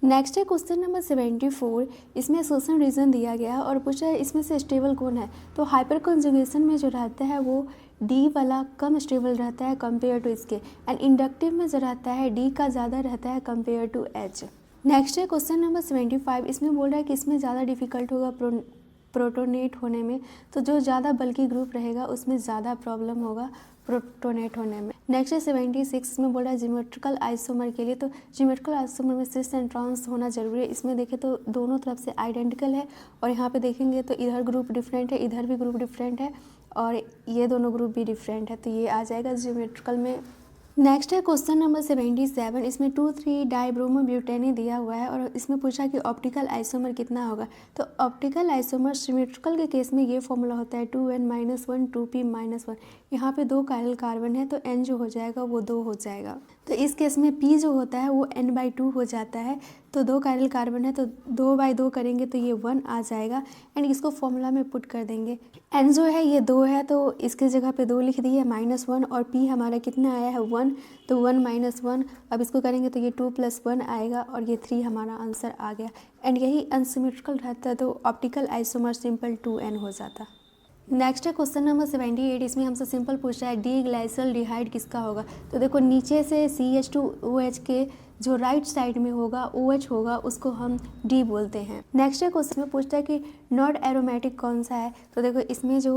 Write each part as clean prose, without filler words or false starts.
Next है question number 74। इसमें शोषण रीजन दिया गया है और पूछा है इसमें से स्टेबल कौन है। तो हाइपर कंजुगेशन में जो रहता है वो डी वाला कम स्टेबल रहता है कंपेयर टू इसके, एंड इंडक्टिव में जो रहता है डी का ज़्यादा रहता है कंपेयर टू एच। नेक्स्ट है क्वेश्चन नंबर 75। इसमें बोल रहा है कि इसमें ज़्यादा डिफिकल्ट होगा प्रोटोनेट होने में। तो जो ज़्यादा बल्कि ग्रुप रहेगा उसमें ज़्यादा प्रॉब्लम होगा प्रोटोनेट होने में। नेक्स्ट है 76 में बोल रहा है ज्योमेट्रिकल आइसोमर के लिए। तो ज्योमेट्रिकल आइसोमर में सिस एंड ट्रांस होना जरूरी है। इसमें देखें तो दोनों तरफ से आइडेंटिकल है और यहाँ पे देखेंगे तो इधर ग्रुप डिफरेंट है, इधर भी ग्रुप डिफरेंट है और ये दोनों ग्रुप भी डिफरेंट है, तो ये आ जाएगा ज्योमेट्रिकल में। नेक्स्ट है क्वेश्चन नंबर 77। इसमें 2,3 डाइब्रोमोब्यूटेनी दिया हुआ है और इसमें पूछा कि ऑप्टिकल आइसोमर कितना होगा। तो ऑप्टिकल आइसोमर सिमेट्रिकल के केस में ये फॉर्मूला होता है 2n-1 2p-1। यहाँ पे 2 कायरल कार्बन है तो n जो हो जाएगा वो 2 हो जाएगा। तो इस केस में p जो होता है वो n/2 हो जाता है। तो 2 कायरल कार्बन है तो 2/2 करेंगे तो ये 1 आ जाएगा एंड इसको फॉर्मूला में पुट कर देंगे। n जो है ये 2 है तो इसके जगह पे 2 लिख दिए -1 और p हमारा कितना आया है 1, तो 1 - 1। अब इसको करेंगे तो ये 2 + 1 आएगा और ये 3 हमारा आंसर आ गया। एंड यही अनसिमेट्रिकल रहता तो ऑप्टिकल आइसोमर सिंपल 2n हो जाता। नेक्स्ट है क्वेश्चन नंबर 78। इसमें हमसे सिंपल पूछा है डी ग्लाइसिल डिहाइड किसका होगा। तो देखो नीचे से CH2OH के जो राइट साइड में होगा OH होगा उसको हम डी बोलते हैं। नेक्स्ट है क्वेश्चन में पूछता है कि नॉट एरोमेटिक कौन सा है। तो देखो इसमें जो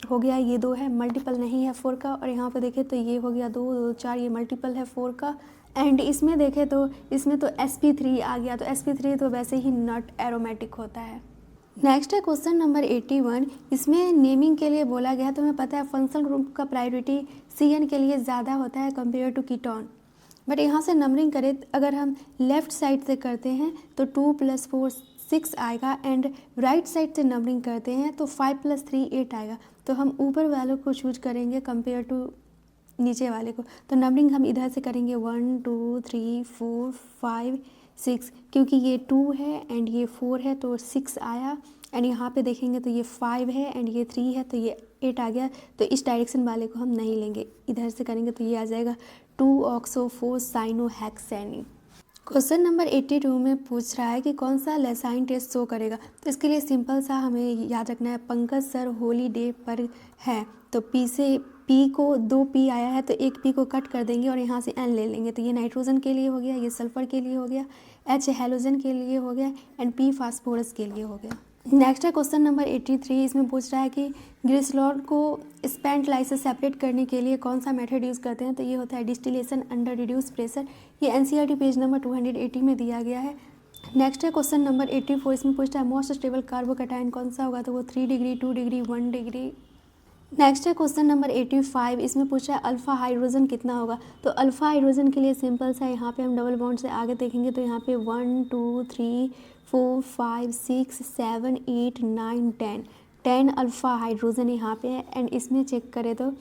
हो गया ये 2 है, मल्टीपल नहीं है 4 का, और यहाँ पे देखें तो ये हो गया 2 2 4, ये मल्टीपल है 4 का। एंड इसमें देखें तो इसमें तो sp3 आ गया, तो sp3 तो वैसे ही नॉट एरोमेटिक होता है। नेक्स्ट है क्वेश्चन नंबर 81। इसमें नेमिंग के लिए बोला गया, तो हमें पता है फंक्शनल ग्रुप का प्रायोरिटी CN के लिए ज़्यादा होता है कंपेयर टू कीटोन। बट यहाँ से नंबरिंग करें अगर हम लेफ़्ट साइड से करते हैं तो 2 + 4 6 आएगा एंड राइट साइड से नंबरिंग करते हैं तो 5 + 3 8 आएगा। तो हम ऊपर वालों को चूज करेंगे कंपेयर टू नीचे वाले को। तो नंबरिंग हम इधर से करेंगे 1 2 3 4 5 6, क्योंकि ये 2 है एंड ये 4 है तो 6 आया। एंड यहाँ पे देखेंगे तो ये 5 है एंड ये 3 है तो ये 8 आ गया। तो इस डायरेक्शन वाले को हम नहीं लेंगे, इधर से करेंगे तो ये आ जाएगा 2-ऑक्सो-4 साइनोहेक्सेनी। क्वेश्चन नंबर 82 में पूछ रहा है कि कौन सा लेसाइन टेस्ट शो करेगा। तो इसके लिए सिंपल सा हमें याद रखना है, पंकज सर होलीडे पर है तो पी से पी को 2 पी आया है तो एक पी को कट कर देंगे और यहाँ से एन ले लेंगे। तो ये नाइट्रोजन के लिए हो गया, ये सल्फर के लिए हो गया, एच हेलोजन के लिए हो गया एंड पी फास्फोरस के लिए हो गया। नेक्स्ट है क्वेश्चन नंबर 83। इसमें पूछ रहा है कि ग्लिसरॉल को स्पेंट लाइट से सेपरेट करने के लिए कौन सा मेथड यूज़ करते हैं। तो ये होता है डिस्टिलेशन अंडर रिड्यूस प्रेशर। ये NCERT पेज नंबर 280 में दिया गया है। नेक्स्ट है क्वेश्चन नंबर 84। इसमें पूछता है मोस्ट स्टेबल कार्बोकैटायन कौन सा होगा। तो वो 3 डिग्री 2 डिग्री 1 डिग्री। नेक्स्ट है क्वेश्चन नंबर 85। इसमें पूछा है अल्फ़ा हाइड्रोजन कितना होगा। तो अल्फ़ा हाइड्रोजन के लिए सिंपल सा, यहाँ पे हम डबल बॉन्ड से आगे देखेंगे तो यहाँ पे 1 2 3 4 5 6 7 8 9 10 अल्फ़ा हाइड्रोजन यहाँ पे है। एंड इसमें चेक करें तो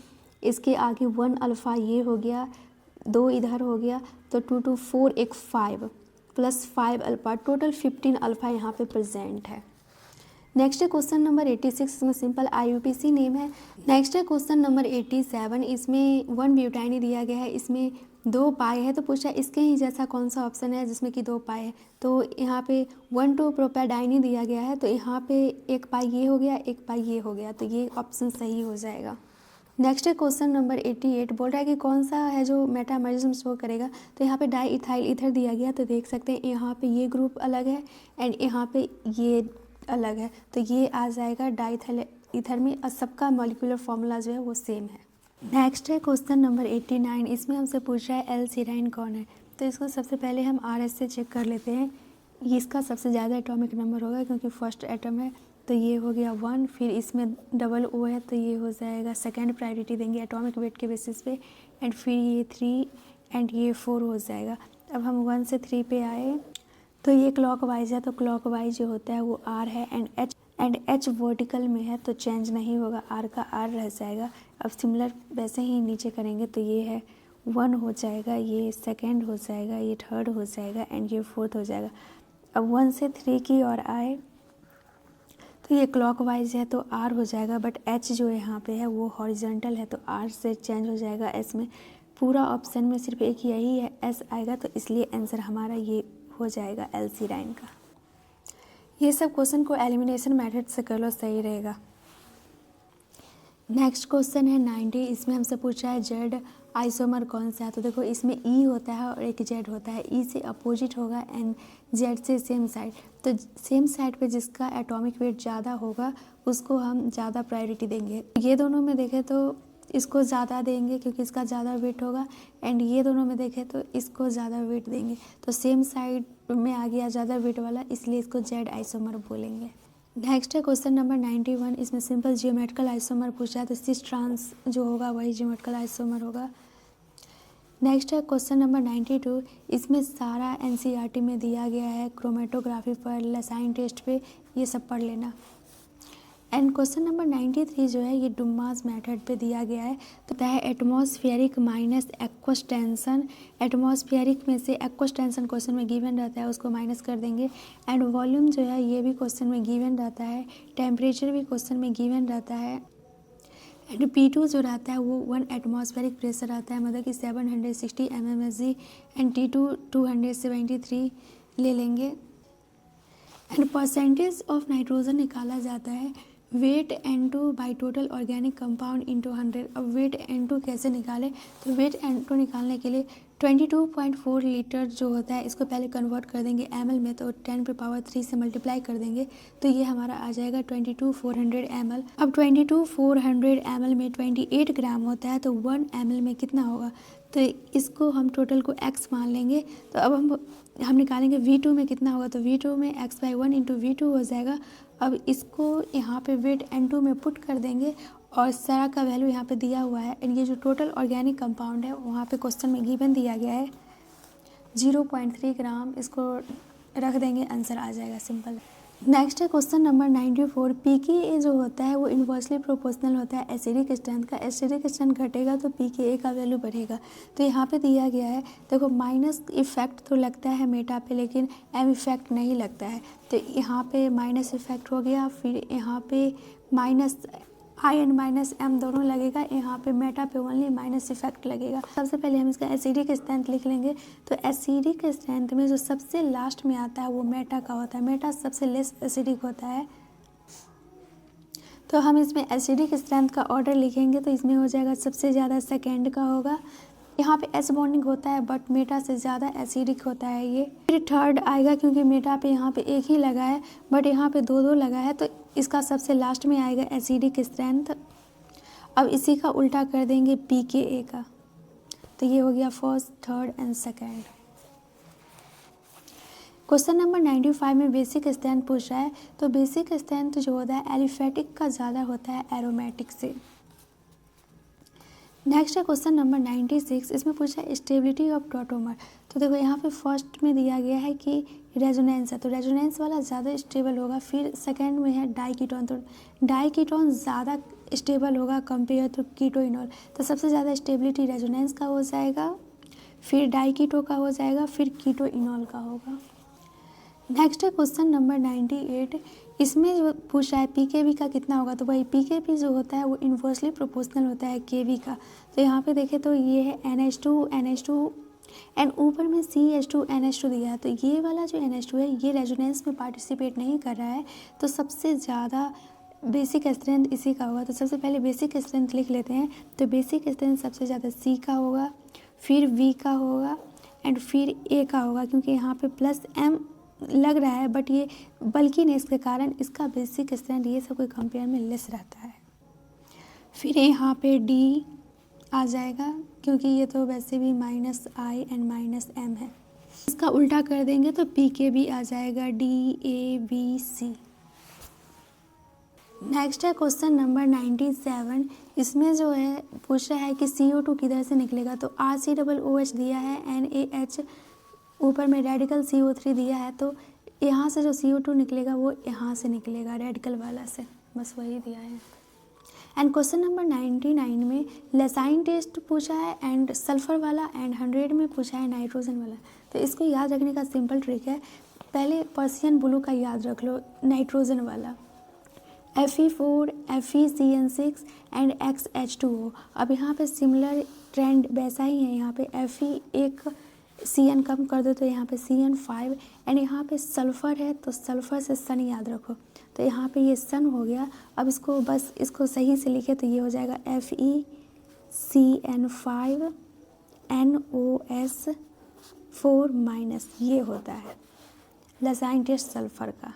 इसके आगे 1 अल्फ़ा ये हो गया, 2 इधर हो गया, तो 2 2 4 एक 5 + 5 अल्फ़ा, टोटल 15 अल्फ़ा यहाँ पे प्रेजेंट है। नेक्स्ट है क्वेश्चन नंबर 86। इसमें सिंपल IUPAC नेम है। नेक्स्ट है क्वेश्चन नंबर 87। इसमें 1 ब्यूटाइनी दिया गया है, इसमें 2 पाई है। तो पूछा इसके ही जैसा कौन सा ऑप्शन है जिसमें कि 2 पाई है। तो यहाँ पे 1 2 प्रोपैडाइनी दिया गया है तो यहाँ पे 1 पाई ये हो गया, 1 पाई ये हो गया, तो ये ऑप्शन सही हो जाएगा। नेक्स्ट है क्वेश्चन नंबर 88। बोल रहा है कि कौन सा है जो मेटामरिज्म शो करेगा। तो यहाँ पे डाई इथाइल ईथर दिया गया, तो देख सकते हैं यहाँ पे ये ग्रुप अलग है एंड यहाँ पे ये अलग है, तो ये आ जाएगा डाइथाइल ईथर में, और सबका मॉलिक्यूलर फॉर्मूला जो है वो सेम है। नेक्स्ट है क्वेश्चन नंबर 89। इसमें हमसे पूछ रहा है L-सेराइन कौन है। तो इसको सबसे पहले हम RS से चेक कर लेते हैं, ये इसका सबसे ज़्यादा एटॉमिक नंबर होगा क्योंकि फर्स्ट एटम है। तो ये हो गया 1, फिर इसमें डबल O है तो ये हो जाएगा सेकेंड प्रायोरिटी देंगे एटॉमिक वेट के बेसिस पे, एंड फिर ये 3 एंड ये 4 हो जाएगा। अब हम 1 से 3 पे आए तो ये क्लॉकवाइज है, तो क्लॉकवाइज जो होता है वो R है एंड H वर्टिकल में है तो चेंज नहीं होगा, R का R रह जाएगा। अब सिमिलर वैसे ही नीचे करेंगे तो ये है 1 हो जाएगा, ये सेकेंड हो जाएगा, ये थर्ड हो जाएगा एंड ये फोर्थ हो जाएगा। अब 1 से 3 की ओर आए तो ये क्लॉकवाइज है तो R हो जाएगा, बट H जो यहाँ पे है वो हॉरिजॉन्टल है तो R से चेंज हो जाएगा S में। पूरा ऑप्शन में सिर्फ एक यही है S आएगा, तो इसलिए आंसर हमारा ये हो जाएगा एल्सीराइन का। ये सब क्वेश्चन को एलिमिनेशन मेथड से कर लो, सही रहेगा। नेक्स्ट क्वेश्चन है 90, इसमें हमसे पूछा है जेड आइसोमर कौन सा है। तो देखो इसमें ई होता है और एक जेड होता है, ई से अपोजिट होगा एंड जेड से सेम साइड। तो सेम साइड पे जिसका एटॉमिक वेट ज़्यादा होगा उसको हम ज़्यादा प्रायोरिटी देंगे। ये दोनों में देखें तो इसको ज़्यादा देंगे क्योंकि इसका ज़्यादा वेट होगा, एंड ये दोनों में देखें तो इसको ज़्यादा वेट देंगे। तो सेम साइड में आ गया ज़्यादा वेट वाला, इसलिए इसको जेड आइसोमर बोलेंगे। नेक्स्ट है क्वेश्चन नंबर 91, इसमें सिंपल जियोमेट्रिकल आइसोमर पूछा है, तो सिस ट्रांस जो होगा वही जियोमेट्रिकल आइसोमर होगा। नेक्स्ट है क्वेश्चन नंबर 92, इसमें सारा एनसीईआरटी में दिया गया है, क्रोमेटोग्राफी पर, लसाइन टेस्ट पे, ये सब पढ़ लेना। एंड क्वेश्चन नंबर 93 जो है ये डुम्मास मेथड पे दिया गया है। तो है atmospheric minus aqueous tension. Atmospheric में से एक्वस टेंशन क्वेश्चन में गिवन रहता है, उसको माइनस कर देंगे। एंड वॉल्यूम जो है ये भी क्वेश्चन में गिवन रहता है, टेम्परेचर भी क्वेश्चन में गिवन रहता है। एंड P2 जो रहता है वो 1 एटमॉस्फेरिक प्रेशर आता है, मतलब कि 760 mmHg, एंड T2 273 ले लेंगे। एंड परसेंटेज ऑफ नाइट्रोजन निकाला जाता है weight N2 by total organic compound into 100। अब वेट N2 कैसे निकालें, तो वेट N2 निकालने के लिए 22.4 लीटर जो होता है इसको पहले कन्वर्ट कर देंगे ml में, तो 10⁻³ से मल्टीप्लाई कर देंगे, तो ये हमारा आ जाएगा 22,400 ml। अब 22,400 ml में 28 ग्राम होता है, तो 1 ml में कितना होगा, तो इसको हम टोटल को x मान लेंगे। तो अब हम निकालेंगे V2 में कितना होगा, तो V2 में x/1 इंटू V2 हो जाएगा। अब इसको यहाँ पे वेट N2 में पुट कर देंगे और सारा का वैल्यू यहाँ पे दिया हुआ है, एंड ये जो टोटल ऑर्गेनिक कंपाउंड है वहाँ पे क्वेश्चन में गिवन दिया गया है 0.3 ग्राम, इसको रख देंगे, आंसर आ जाएगा, सिंपल। नेक्स्ट है क्वेश्चन नंबर 94, pKa जो होता है वो इन्वर्सली प्रोपोर्शनल होता है एसिडिक स्ट्रेंथ का। एसिडिक स्ट्रेंथ घटेगा तो pKa का वैल्यू बढ़ेगा। तो यहाँ पे दिया गया है, देखो माइनस इफेक्ट तो लगता है मेटा पे, लेकिन एम इफेक्ट नहीं लगता है। तो यहाँ पे माइनस इफेक्ट हो गया, फिर यहाँ पे minus I and minus M दोनों लगेगा, यहाँ पे मेटा पे ओनली माइनस इफेक्ट लगेगा। सबसे पहले हम इसका एसिडिक स्ट्रेंथ लिख लेंगे। तो एसिडिक स्ट्रेंथ में जो सबसे लास्ट में आता है वो मेटा का होता है, मेटा सबसे लेस एसिडिक होता है। तो हम इसमें एसिडिक स्ट्रेंथ का ऑर्डर लिखेंगे, तो इसमें हो जाएगा सबसे ज़्यादा सेकेंड का होगा। यहाँ पे एस बॉन्डिंग होता है बट मेटा से ज़्यादा एसिडिक होता है ये। फिर थर्ड आएगा क्योंकि मेटा पे यहाँ पे एक ही लगा है बट यहाँ पे दो लगा है, तो इसका सबसे लास्ट में आएगा एसिडिक स्ट्रेंथ। अब इसी का उल्टा कर देंगे pKa का, तो ये हो गया first, third and second. Question number 95 में बेसिक स्ट्रेंथ पूछ रहा है। तो बेसिक स्ट्रेंथ जो होता है एलिफेटिक का ज़्यादा होता है एरोमेटिक से। नेक्स्ट है क्वेश्चन नंबर 96, इसमें पूछा है स्टेबिलिटी ऑफ टॉटोमर। तो देखो यहाँ पे फर्स्ट में दिया गया है कि रेजोनेंस है, तो रेजोनेंस वाला ज़्यादा स्टेबल होगा। फिर सेकंड में है डाइकीटोन, तो डाइकीटोन ज़्यादा स्टेबल होगा कंपेयर टू कीटोइनॉल। तो सबसे ज़्यादा स्टेबिलिटी रेजोनेंस का हो जाएगा, फिर डाइकीटो का हो जाएगा, फिर कीटोइनॉल का होगा। नेक्स्ट है क्वेश्चन नंबर 98, इसमें जो पूछा है pKb का कितना होगा। तो भाई pKb जो होता है वो इन्वर्सली प्रोपोर्शनल होता है Kb का। तो यहाँ पे देखें तो ये है NH2 एंड ऊपर में CH2NH2 दिया है। तो ये वाला जो NH2 है ये रेजोनेंस में पार्टिसिपेट नहीं कर रहा है, तो सबसे ज़्यादा बेसिक स्ट्रेंथ इसी का होगा। तो सबसे पहले बेसिक स्ट्रेंथ लिख लेते हैं। तो बेसिक स्ट्रेंथ सबसे ज़्यादा C का होगा, फिर V का होगा एंड फिर A का होगा, क्योंकि यहाँ पे प्लस M लग रहा है बट ये बल्कीनेस के कारण इसका बेसिक स्ट्रेंथ ये सब कोई कंपेयर में लेस रहता है। फिर यहाँ पे D आ जाएगा क्योंकि ये तो वैसे भी -I एंड -M है। इसका उल्टा कर देंगे तो pKb आ जाएगा DABC। नेक्स्ट है क्वेश्चन नंबर 97, इसमें जो है पूछ रहा है कि CO2 किधर से निकलेगा। तो RCOOH दिया है, NaH ऊपर में रेडिकल CO3 दिया है, तो यहाँ से जो CO2 निकलेगा वो यहाँ से निकलेगा रेडिकल वाला से, बस वही दिया है। एंड क्वेश्चन नंबर 99 में लेसाइन टेस्ट पूछा है एंड सल्फर वाला, एंड 100 में पूछा है नाइट्रोजन वाला। तो इसको याद रखने का सिंपल ट्रिक है, पहले पर्सियन ब्लू का याद रख लो, नाइट्रोजन वाला Fe4 FeCN6 एंड XH2O। अब यहाँ पे सिमिलर ट्रेंड वैसा ही है, यहाँ पे Fe एक सी एन कम कर दो तो यहाँ पे CN5 एंड यहाँ पे सल्फ़र है तो सल्फ़र से सन याद रखो, तो यहाँ पे ये सन हो गया। अब इसको बस इसको सही से लिखे तो ये हो जाएगा FeCN5NOS4 माइनस, ये होता है लसाइन टेस्ट सल्फ़र का।